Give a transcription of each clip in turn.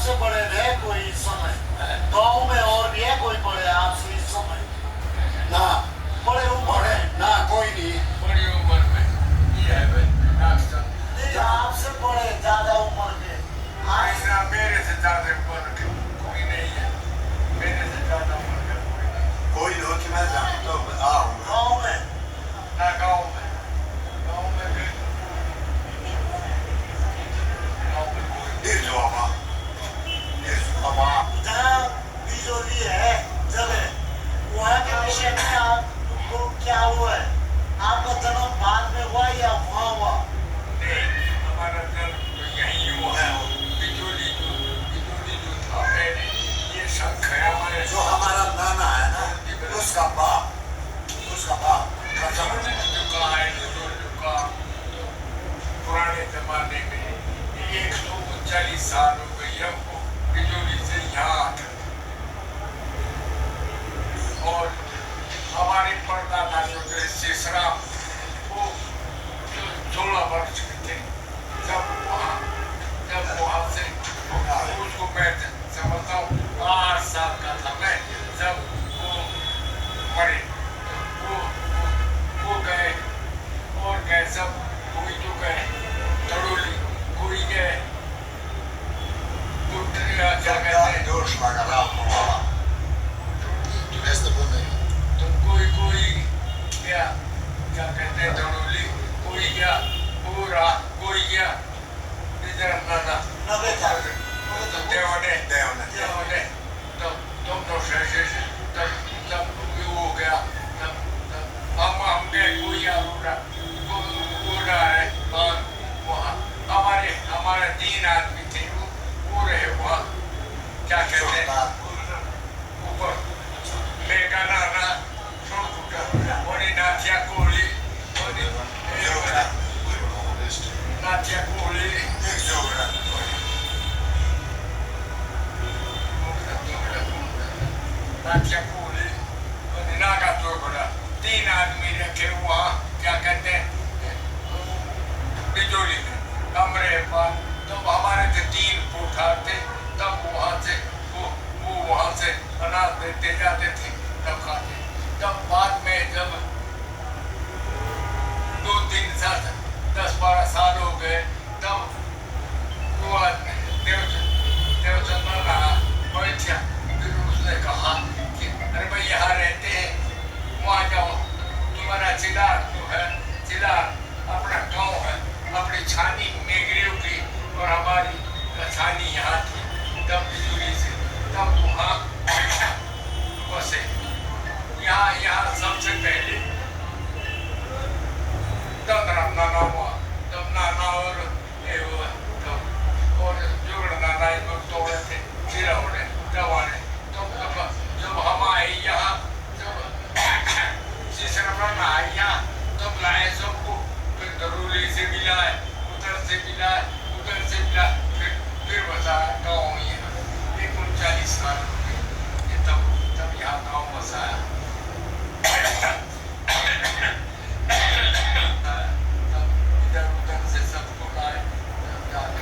आपसे बड़े रहे कोई इस समय गाँव में और भी है कोई बड़े आपसे इस समय? ना बड़े बड़े ना कोई नहीं। बड़ी उम्र में ये है भाई डॉक्टर नहीं आपसे बड़े ज्यादा उम्र के ऐसा मेरे से ज्यादा उम्र के कोई नहीं है। मेरे से ज्यादा उम्र का कोई नहीं। कोई लो कि मैं जानता हूँ आऊँगा गाँव में ना गाँव में भी देर जो आवा जहाँ बिजोली है जगह वहाँ के विषय में आपको क्या हुआ है? आपका जन्म बाद में हुआ या वहाँ हुआ? नहीं, हमारा जन्म तो यहीं हुआ है। बिजोली जो था पहले ये शंख है हमारे जो हमारा नाना है ना उसका बाप का जमाने में जो कहा है जो कहा पुराने जमाने में 139 साल हो गई हमको बिजोली से यहाँ आकर। और हमारे परदादा जो सिसरा वो 16 वर्ष के थे जब वहाँ से उसको मैं समझता हूँ 8 साल का था मैं जब वो मरे। वो गए और गए सब कोई तो गए तड़ोली कोई गए क्या कहते हैं दोष लगा रहा तो कोई क्या कहते हैं तड़ोली कोई गया पूरा कोई गया इधर नाना तो देवने तो तुम तो शेष तब वो हो गया तब हम गए कोई पूरा है और वहाँ हमारे 3 आदमी थे वो रहे वहाँ क्या कहते हैं ऊपर मेगा नाना और नाथिया कोहली नाथिया कोहली नाथिया कोहली और नागा चोपड़ा 3 आदमी रखे वहाँ क्या कहते हैं बिजोली में कमरे पर। तब हमारे थे 3 कोठार थे तब वहाँ से वो वहाँ से अनाज देते जाते थे तब खाते। तब बाद में जब 2-3 साल 10-12 साल हो गए तब वो देवचंद्र रहा बैठा। फिर उसने कहा कि अरे भाई यहाँ रहते हैं वहाँ जाओ तुम्हारा चिलार जो है चिलार अपना गाँव है अपनी छानी नेगरियों की और हमारी छानी यहाँ थी तब बिजली से तब वहाँ बसे। यहाँ सबसे पहले तब नाना हुआ तब नाना और जोड़ नाना इन लोग तोड़े थे चिरौड़े दवाने जब हम आए यहाँ जब सिसरमन आए यहाँ तब लाए सबको फिर दरूली से मिलाए उधर से मिलाए फिर बसाया गाँव यहाँ 39 साल हो गए तब यहाँ गाँव बसाया। तब इधर उधर से सबको लाए तब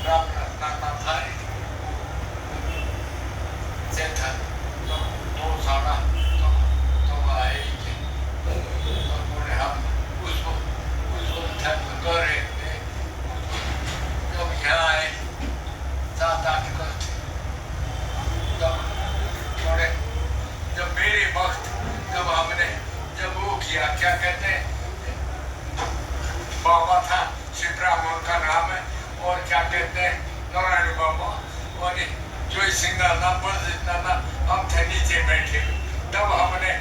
जाकर नाना था सेठा तो 2 साल तो आए थे और बोले हम उसको करे जब यहाँ आए 7-8 करते तब थोड़े जब मेरे वक्त जब वो किया क्या कहते हैं बाबा था सिद्धराम उनका नाम है और क्या कहते हैं नारायण बाबा और जो सिंह नाना हम थे नीचे बैठे तब हमने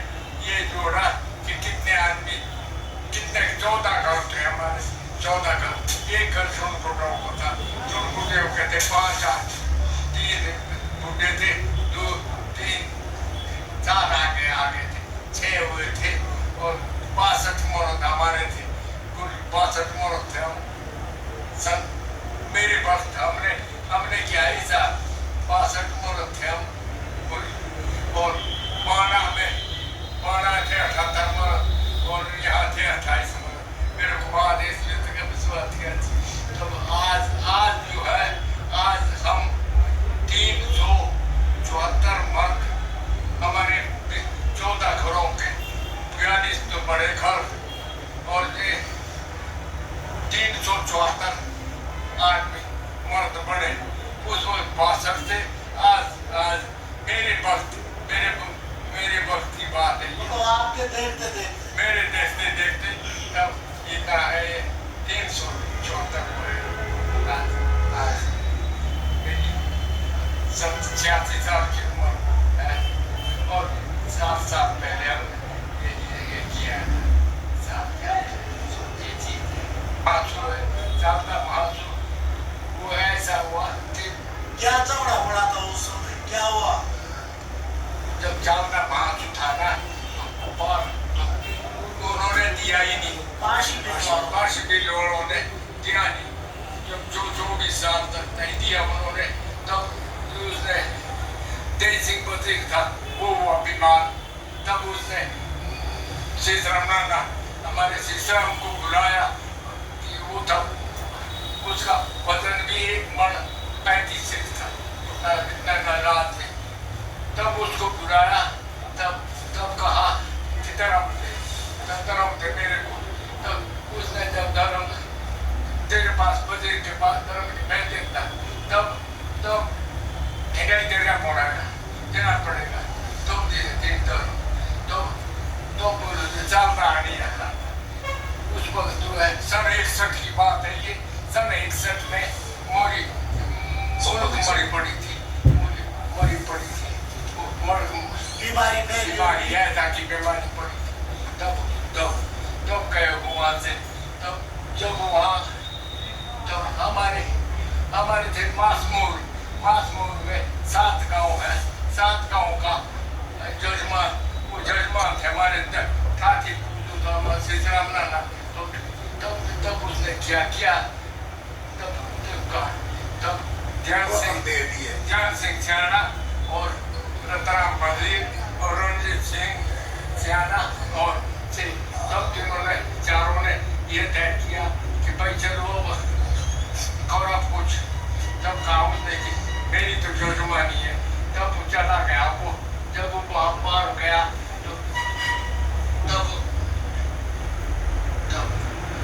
ये जोड़ा कि कितने आदमी कितने 14 घर थे हमारे 14 घर। एक घर सोनपुर को था सोनपुर के थे 5 आदमी 3 बूढ़े थे 2-3 4 आगे थे 6 हुए थे और 62 मर्द हमारे थे कुल 62 मर्द थे हम सन मेरे वक्त हमने किया ऐसा 62 मर्द थे हम और बाणा थे 78 मर्द और यहाँ थे 28 मर्द। मेरे को बाद इसमें विश्वास किया तब आज 174 आदमी मर्द बने उस वक्त 62 से आज मेरे वक्त की बात है ये। तो आपके देखते देखते मेरे देखते देखते तब इतना है 374 आज मेरी 86 साल की उम्र है और 7 साल पहले हमने ये किया है। ये चीज महासु है, चालता महासु वो ऐसा हुआ कि क्या चौड़ा पड़ा था उस समय, क्या हुआ? जब चालता महासु था ना तो बार तो उन्होंने दिया ही नहीं, पाशी बिल उन्होंने दिया नहीं। जब जो 24 साल तक नहीं दिया उन्होंने, तब उसने तेज सिंह बद्रिक था वो हुआ बीमार, तब उसने सीताराम ना हमारे सीताराम को बुलाया कि वो तब उसका वजन भी 1 मन 35 था रात में, तब उसको बुलाया, तब कहा कि धर्म थे मेरे को। तब उसने जब धर्म तेरे पास बजे के पास धर्म मैं देखता, तब नहीं देना पड़ेगा तो दिन धर्म तो बोलो चलता नहीं रहा। उस वक्त जो है सन 61 की बात है ये। सन 61 में मोरी पड़ी थी बीमारी है ताकि बीमारी पड़ी थी। तब गए वहाँ से, तब जब वहाँ जब हमारे थे मासमूर में 7 गाँव है, 7 गाँव का जजमान थे हमारे ठाठी सीताराम नाना। तब उसने क्या किया, तब ध्यान सिंह सियाना और रतराम बद्रिक और रणजीत सिंह सियाना और तब तीनों ने चारों ने ये तय किया कि भाई चलो करो कुछ। तब कहा उसने कि मेरी तो जजमानी है। तब वो चला गया, वो जब वो बाहर गया तब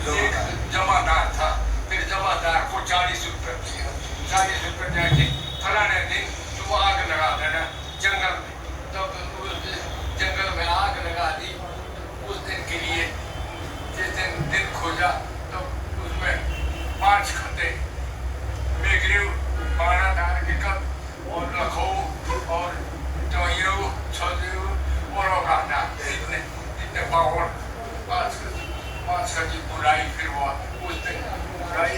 एक जमादार था, फिर जमादार को 40 रुपये दिया, 40 रुपये जाके फलाने दिन तो आग लगा देना जंगल में। तब उस जंगल में आग लगा दी। उस दिन के लिए जिस दिन खोजा तो उसमें 5 खते बेगरेव, बारादार के कप और लखो और जोहियो छोदेव और ओगाना इतने बावड़ 5 खती बुलाई। फिर वो उस दिन बुलाई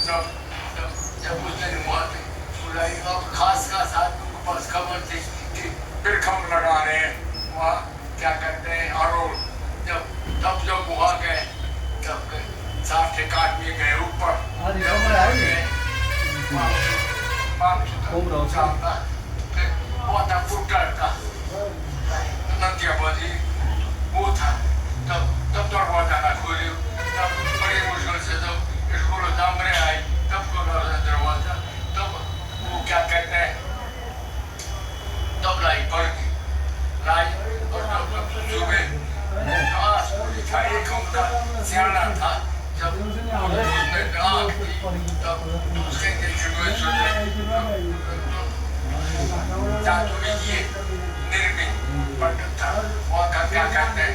जब उस दिन हुआ बुलाई अब खास आदमी के पास खबर थी कि फिर खम लगा रहे हैं वहाँ क्या कहते हैं अरोड़। जब वहाँ गए तब 60 आदमी गए ऊपर, फिर वो था फुटर का नदिया बजी वो था। तब दरवाजा ना खोलियो, तब बड़ी मुश्किल से जब स्कूल सामने आई तब खोला दरवाजा। तब वो क्या कहते हैं तब लाई पड़ गई और जब सुबह था एक घंटा सियाना था। जब उसने आग दी तब दूसरे दिन जादू में ये निर्मी पंडित था, वहाँ का क्या कहते हैं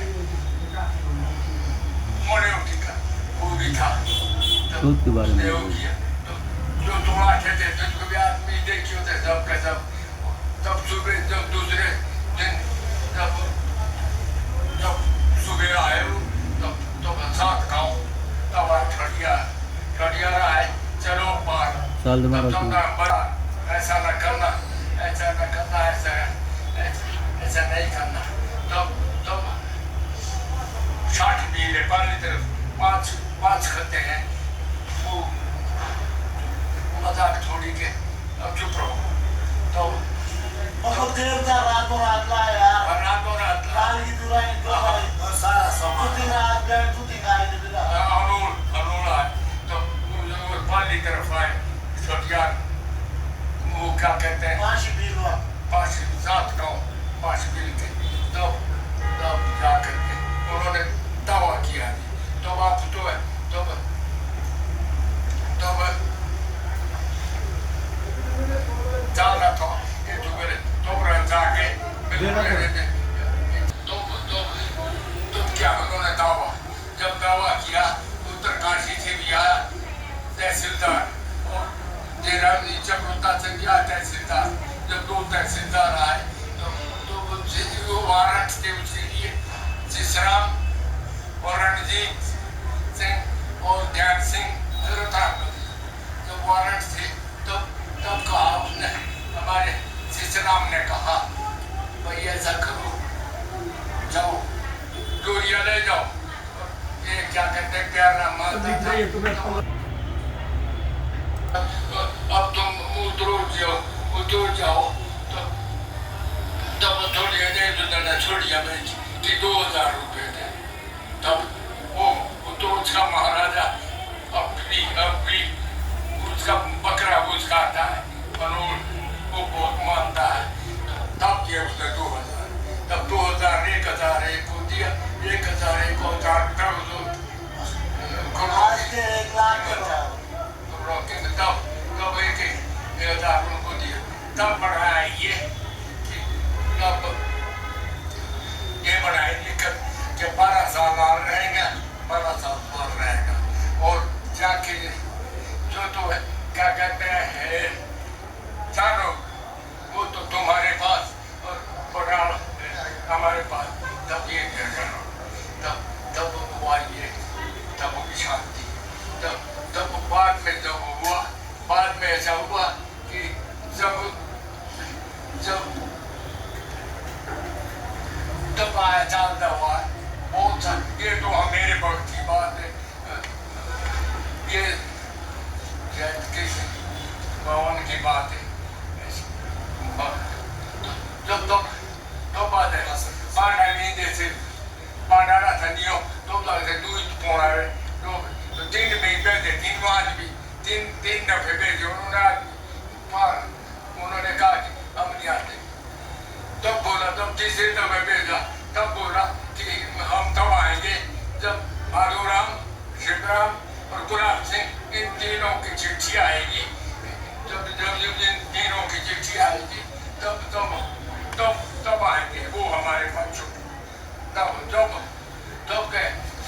मोड़े का वो भी था। दूध के बारे में जो थोड़ा थे जिसको भी आदमी देखी होते सब के सब। तब सुबह जब दूसरे दिन जब सुबह आए तब 7 गाँव तब ठड़िया रहा है चलो पार। बड़ा ऐसा न करना ऐसा नहीं करना। तब 60 मील है पानी तरफ 5 खते हैं। वो मजाक छोड़ी के अब चुप रहो। तो देवता रातों रात लाया रातों रात लाल की दुराई सारा सामान रात गए तू दिखाई दे बिना अनूल आए तो पाली तरफ आए छोटिया वो क्या कहते हैं 5 7 गाँव 5 मिल के तब जा करके उन्होंने दावा किया। तो आप तो है तब दफा किया, उत्तरकाशी से भी आया तहसीलदार, और तेरा चक्रोता से भी आया तहसीलदार। जब 2 तहसीलदार आए तो वो वारंट थे उसके लिए, जिसराम और रणजीत सिंह और ध्यान सिंह था। जब वारंट थे तब कहा उसने, हमारे जिसराम ने कहा भाई ऐसा करो, जाओ डोरिया ले जाओ, ये क्या कहते हैं प्यारा माता था। अब तुम उतर जाओ, तब थोड़ी देर छोड़िया मेरी कि 2000 रुपये थे। तब वो उतरोज का महाराजा अब भी उसका बकरा उसका आता है, मनोर वो बहुत मानता है। तब दिया उसने 2000, तब 2000 1001 को दिया, 1001 को आज के 1 लाख बताओ। तब 1000 उनको दिया। तब बढ़ाया ये कि तब ये बढ़ाए कि 12 साल और रहेगा, 12 साल और रहेगा, और जाके जो तो क्या कहते हैं चारों वो तो तुम्हारे पास और बड़ा हमारे पास। तब ये क्या करो, तब वो आइए, तब वो शांति। तब बाद में जब हुआ, बाद में ऐसा हुआ कि जब तब आया चलता हुआ बहुत सा। ये तो मेरे वक्त की बात है, ये किस भवन की बात है। जब बात है पांडा नींद से पांडा था नियो तो से दूध पोड़ा है तो 3 में बैठे, 3 आदमी 3 दफे भेजे उन्होंने कहा कि हम नहीं आते। तब बोला, तब तीसरे दफे भेजा, तब बोला कि हम तब आएंगे जब माधोराम, शिवराम और गुलाब सिंह इन तीनों की चिट्ठी आएगी। जब इन तीनों की चिट्ठी आएगी तब आएंगे वो हमारे पास। तब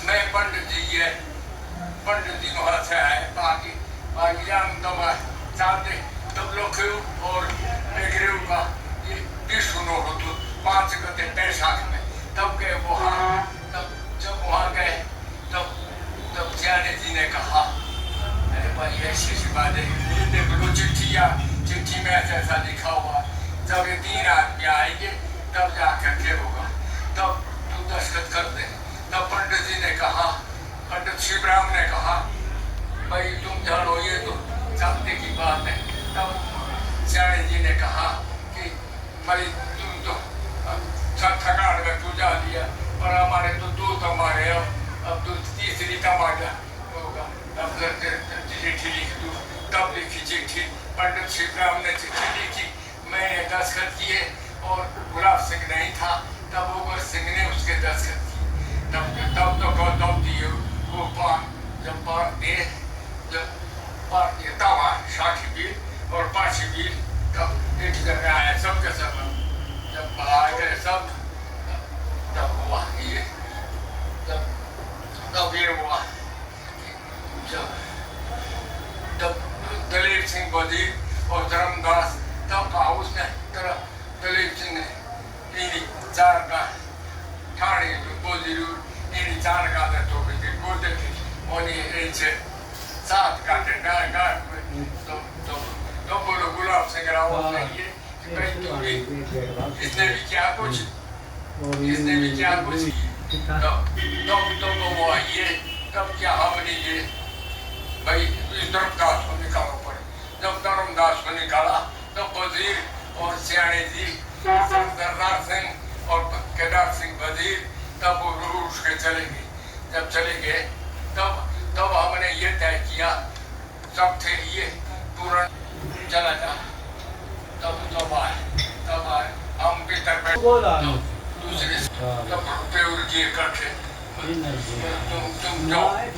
मैं पंडित जी वहाँ से आए, बाकी हम तब चाहते तब लोग और मेघरेव का ये भी सुनो हो तो 5 गते बैसाख में। तब गए वहाँ, तब जब वहाँ गए तब सियाने जी ने कहा अरे भाई ऐसी बात है, ये देख लो चिट्ठी में ऐसा लिखा हुआ, जब ये 3 आदमी आएंगे तब जाकर के होगा, तब तू दस्तखत कर दे। तब पंडित जी ने कहा, पंडित शिवराम ने कहा भाई तुम जानो ये तो जानने की बात है। तब सियाने जी ने कहा कि भाई तुम तो थकान में पूजा दिया और हमारे तो 2 हमारे अब तो तीसरी तमाजा होगा, तब चिट्ठी लिख दूँ। तब लिखी चिट्ठी, पंडित शिवराम ने चिट्ठी लिखी, मैंने दस्तखत किए और गुलाब सिंह नहीं था, तब उगर सिंह ने उसके दस्तखत किए। तब तो दिए वो जब पार दिए तब साखी बीर और पाछी बीर तब एक जगह आया सबके सब। जब आ गए सब तब हुआ ये, तब ये हुआ जब दलीप सिंह वजीर और धर्मदास, तब कहा उसने दलीप सिंह ने 4 का ठाणे वजीर 4 का तो गोदे थे 7 का तो बोलो गुलाब सिंह राव ये इसने भी क्या कुछ, इसने भी क्या कुछ। तब वो आइए, तब क्या हमने ये भाई धर्मदास को निकालना पड़े। जब धर्मदास को निकाला तब वजीर और सियाने जी सरदार सिंह और केदार सिंह वजीर तब वो रूस के चले गए। जब चले गए तब हमने ये तय किया सब थे ये तुरंत चला जा। तब आए हम भीतर बैठे दूसरे रुपये उर्जी करके तुम जाओ।